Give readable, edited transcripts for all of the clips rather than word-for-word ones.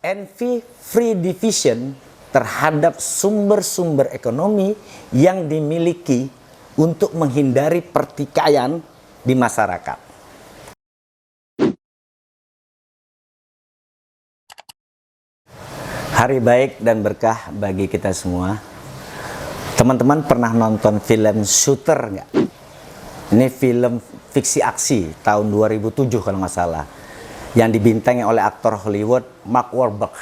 envy free division terhadap sumber-sumber ekonomi yang dimiliki untuk menghindari pertikaian di masyarakat. Hari baik dan berkah bagi kita semua. Teman-teman pernah nonton film Shooter nggak? Ini film fiksi aksi tahun 2007 kalau nggak salah, yang dibintangi oleh aktor Hollywood Mark Wahlberg.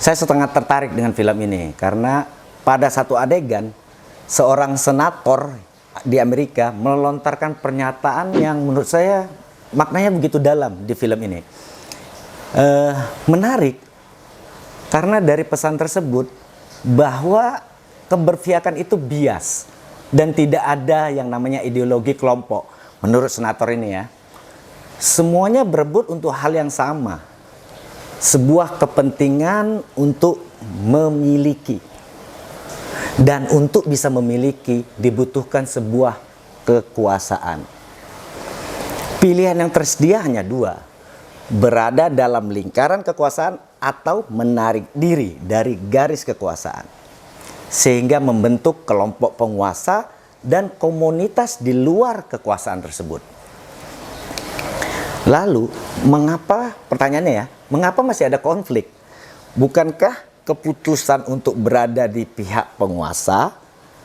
Saya setengah tertarik dengan film ini karena pada satu adegan seorang senator di Amerika melontarkan pernyataan yang menurut saya maknanya begitu dalam di film ini. Menarik karena dari pesan tersebut bahwa keberpihakan itu bias dan tidak ada yang namanya ideologi kelompok. Menurut senator ini ya, semuanya berebut untuk hal yang sama, sebuah kepentingan untuk memiliki, dan untuk bisa memiliki dibutuhkan sebuah kekuasaan. Pilihan yang tersedia hanya dua: berada dalam lingkaran kekuasaan atau menarik diri dari garis kekuasaan, sehingga membentuk kelompok penguasa dan komunitas di luar kekuasaan tersebut. Lalu, mengapa, pertanyaannya ya, mengapa masih ada konflik? Bukankah keputusan untuk berada di pihak penguasa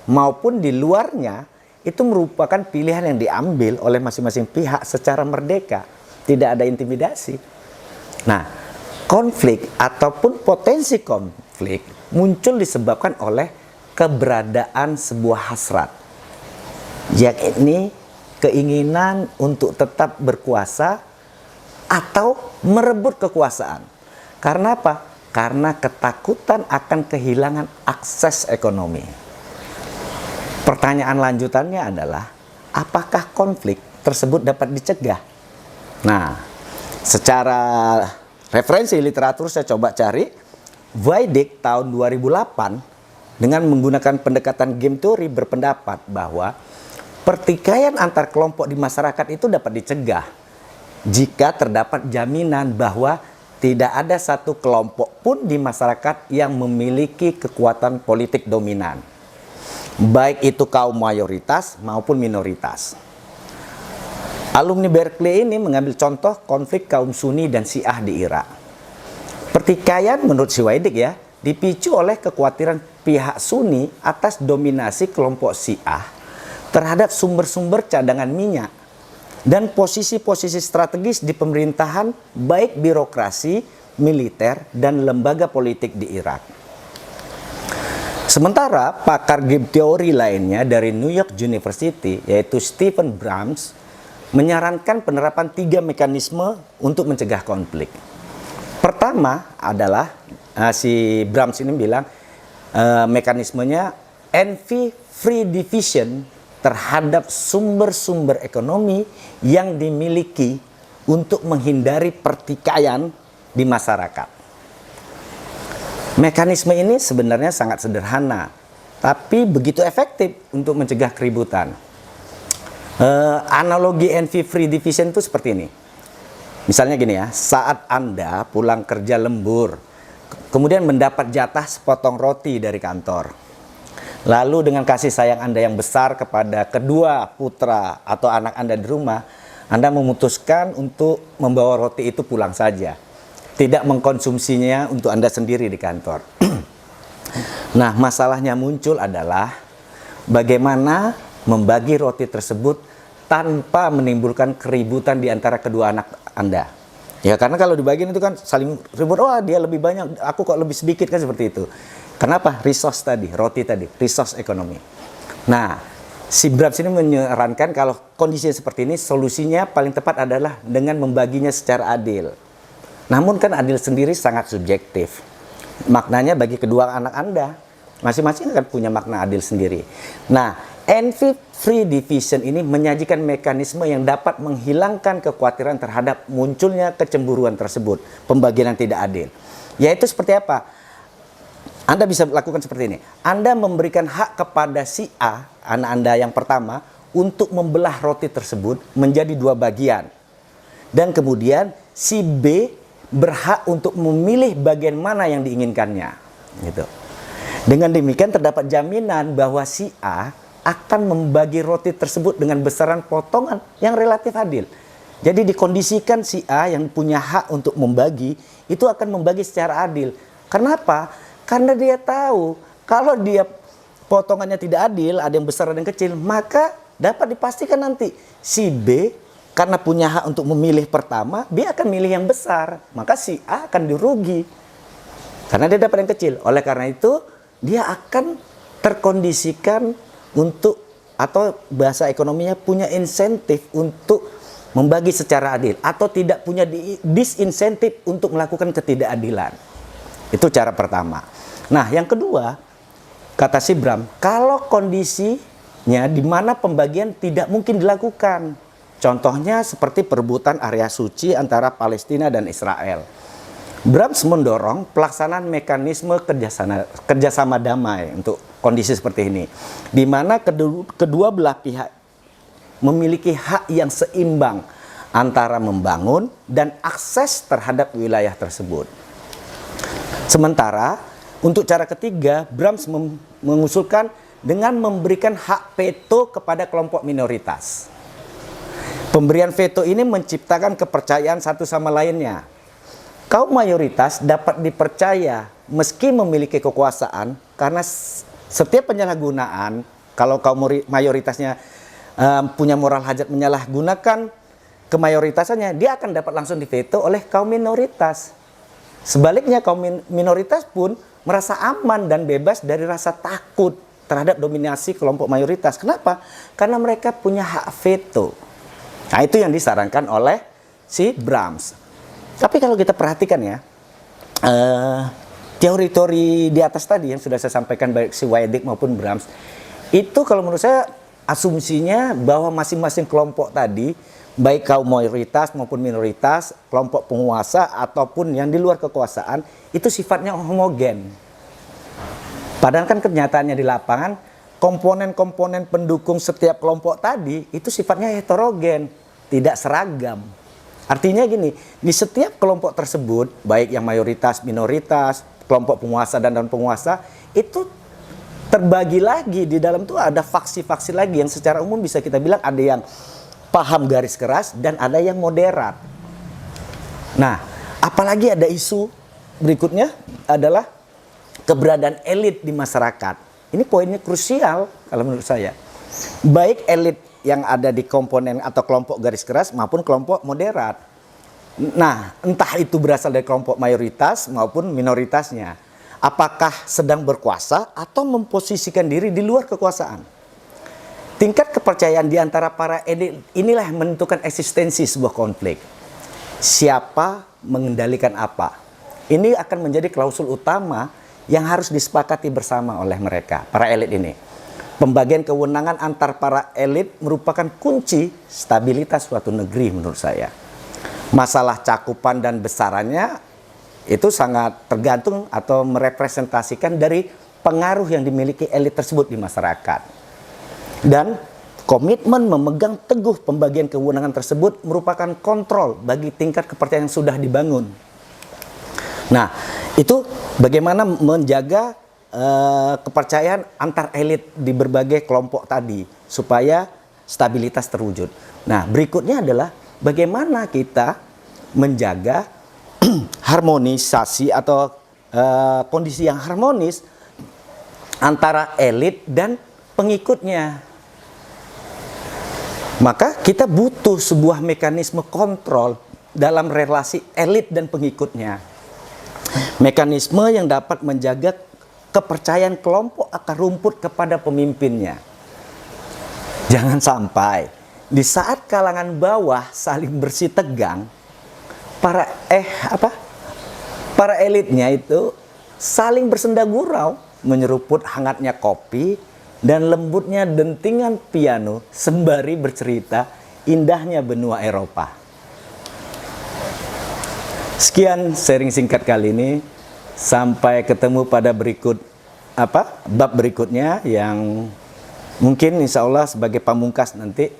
maupun di luarnya itu merupakan pilihan yang diambil oleh masing-masing pihak secara merdeka, tidak ada intimidasi. Nah, konflik ataupun potensi konflik muncul disebabkan oleh keberadaan sebuah hasrat, yakni keinginan untuk tetap berkuasa atau merebut kekuasaan. Karena apa? Karena ketakutan akan kehilangan akses ekonomi. Pertanyaan lanjutannya adalah, apakah konflik tersebut dapat dicegah? Nah, secara referensi literatur saya coba cari, Weidich tahun 2008 dengan menggunakan pendekatan game theory berpendapat bahwa pertikaian antar kelompok di masyarakat itu dapat dicegah jika terdapat jaminan bahwa tidak ada satu kelompok pun di masyarakat yang memiliki kekuatan politik dominan, baik itu kaum mayoritas maupun minoritas. Alumni Berkeley ini mengambil contoh konflik kaum Sunni dan Syiah di Irak. Pertikaian menurut si Weidich ya, dipicu oleh kekhawatiran pihak Sunni atas dominasi kelompok Syiah terhadap sumber-sumber cadangan minyak dan posisi-posisi strategis di pemerintahan, baik birokrasi, militer, dan lembaga politik di Irak. Sementara pakar game teori lainnya dari New York University, yaitu Stephen Brams, menyarankan penerapan 3 mekanisme untuk mencegah konflik. Pertama adalah, si Brams ini bilang, mekanismenya envy free division terhadap sumber-sumber ekonomi yang dimiliki untuk menghindari pertikaian di masyarakat. Mekanisme ini sebenarnya sangat sederhana, tapi begitu efektif untuk mencegah keributan. Analogi envy free division itu seperti ini. Misalnya gini ya, saat Anda pulang kerja lembur, kemudian mendapat jatah sepotong roti dari kantor. Lalu dengan kasih sayang Anda yang besar kepada kedua putra atau anak Anda di rumah, Anda memutuskan untuk membawa roti itu pulang saja, tidak mengkonsumsinya untuk Anda sendiri di kantor. Nah, masalahnya muncul adalah bagaimana membagi roti tersebut tanpa menimbulkan keributan di antara kedua anak Anda. Ya, karena kalau dibagiin itu kan saling ribut, oh dia lebih banyak, aku kok lebih sedikit, kan seperti itu. Kenapa? Resource tadi, roti tadi, resource ekonomi. Nah, si Brams ini menyarankan kalau kondisi seperti ini, solusinya paling tepat adalah dengan membaginya secara adil. Namun kan adil sendiri sangat subjektif. Maknanya bagi kedua anak Anda, masing-masing akan punya makna adil sendiri. Nah, envy free division ini menyajikan mekanisme yang dapat menghilangkan kekhawatiran terhadap munculnya kecemburuan tersebut, pembagian yang tidak adil. Yaitu seperti apa? Anda bisa lakukan seperti ini. Anda memberikan hak kepada si A, anak Anda yang pertama, untuk membelah roti tersebut menjadi 2 bagian. Dan kemudian si B berhak untuk memilih bagian mana yang diinginkannya. Gitu. Dengan demikian terdapat jaminan bahwa si A akan membagi roti tersebut dengan besaran potongan yang relatif adil. Jadi dikondisikan si A yang punya hak untuk membagi, itu akan membagi secara adil. Kenapa? Karena dia tahu kalau dia potongannya tidak adil, ada yang besar ada yang kecil, maka dapat dipastikan nanti si B karena punya hak untuk memilih pertama, dia akan milih yang besar. Maka si A akan dirugi karena dia dapat yang kecil. Oleh karena itu, dia akan terkondisikan untuk, atau bahasa ekonominya punya insentif untuk membagi secara adil, atau tidak punya disinsentif untuk melakukan ketidakadilan. Itu cara pertama. Nah, yang kedua, kata si Bram, kalau kondisinya di mana pembagian tidak mungkin dilakukan. Contohnya seperti perebutan area suci antara Palestina dan Israel. Brahms mendorong pelaksanaan mekanisme kerjasama damai untuk kondisi seperti ini, di mana kedua belah pihak memiliki hak yang seimbang antara membangun dan akses terhadap wilayah tersebut. Sementara untuk cara ketiga, Brahms mengusulkan dengan memberikan hak veto kepada kelompok minoritas. Pemberian veto ini menciptakan kepercayaan satu sama lainnya. Kaum mayoritas dapat dipercaya meski memiliki kekuasaan, karena setiap penyalahgunaan, kalau kaum mayoritasnya punya moral hajat menyalahgunakan kemayoritasnya, dia akan dapat langsung diveto oleh kaum minoritas. Sebaliknya kaum minoritas pun merasa aman dan bebas dari rasa takut terhadap dominasi kelompok mayoritas. Kenapa? Karena mereka punya hak veto. Nah, itu yang disarankan oleh si Brahms. Tapi kalau kita perhatikan ya, teori-teori di atas tadi yang sudah saya sampaikan baik si Weyrich maupun Brahms, itu kalau menurut saya asumsinya bahwa masing-masing kelompok tadi, baik kaum mayoritas maupun minoritas, kelompok penguasa ataupun yang di luar kekuasaan, itu sifatnya homogen. Padahal kan kenyataannya di lapangan, komponen-komponen pendukung setiap kelompok tadi itu sifatnya heterogen, tidak seragam. Artinya gini, di setiap kelompok tersebut, baik yang mayoritas, minoritas, kelompok penguasa dan non-penguasa, itu terbagi lagi. Di dalam itu ada faksi-faksi lagi yang secara umum bisa kita bilang ada yang paham garis keras dan ada yang moderat. Nah, apalagi ada isu berikutnya adalah keberadaan elit di masyarakat. Ini poinnya krusial kalau menurut saya. Baik elit yang ada di komponen atau kelompok garis keras maupun kelompok moderat. Nah, entah itu berasal dari kelompok mayoritas maupun minoritasnya. Apakah sedang berkuasa atau memposisikan diri di luar kekuasaan. Tingkat kepercayaan di antara para elit inilah yang menentukan eksistensi sebuah konflik. Siapa mengendalikan apa? Ini akan menjadi klausul utama yang harus disepakati bersama oleh mereka, para elit ini. Pembagian kewenangan antar para elit merupakan kunci stabilitas suatu negeri menurut saya. Masalah cakupan dan besarannya itu sangat tergantung atau merepresentasikan dari pengaruh yang dimiliki elit tersebut di masyarakat. Dan komitmen memegang teguh pembagian kewenangan tersebut merupakan kontrol bagi tingkat kepercayaan yang sudah dibangun. Nah, itu bagaimana menjaga kepercayaan antar elit di berbagai kelompok tadi supaya stabilitas terwujud. Nah, berikutnya adalah bagaimana kita menjaga harmonisasi atau kondisi yang harmonis antara elit dan pengikutnya. Maka kita butuh sebuah mekanisme kontrol dalam relasi elit dan pengikutnya. Mekanisme yang dapat menjaga kepercayaan kelompok akar rumput kepada pemimpinnya. Jangan sampai di saat kalangan bawah saling bersih tegang, para elitnya itu saling bersenda gurau, menyeruput hangatnya kopi dan lembutnya dentingan piano sembari bercerita indahnya benua Eropa. Sekian sharing singkat kali ini. Sampai ketemu pada bab berikutnya yang mungkin insya Allah sebagai pamungkas nanti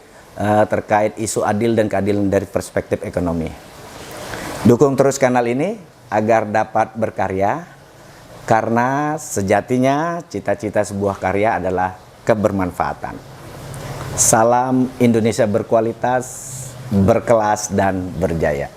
terkait isu adil dan keadilan dari perspektif ekonomi. Dukung terus kanal ini agar dapat berkarya, karena sejatinya cita-cita sebuah karya adalah kebermanfaatan. Salam Indonesia berkualitas, berkelas, dan berjaya.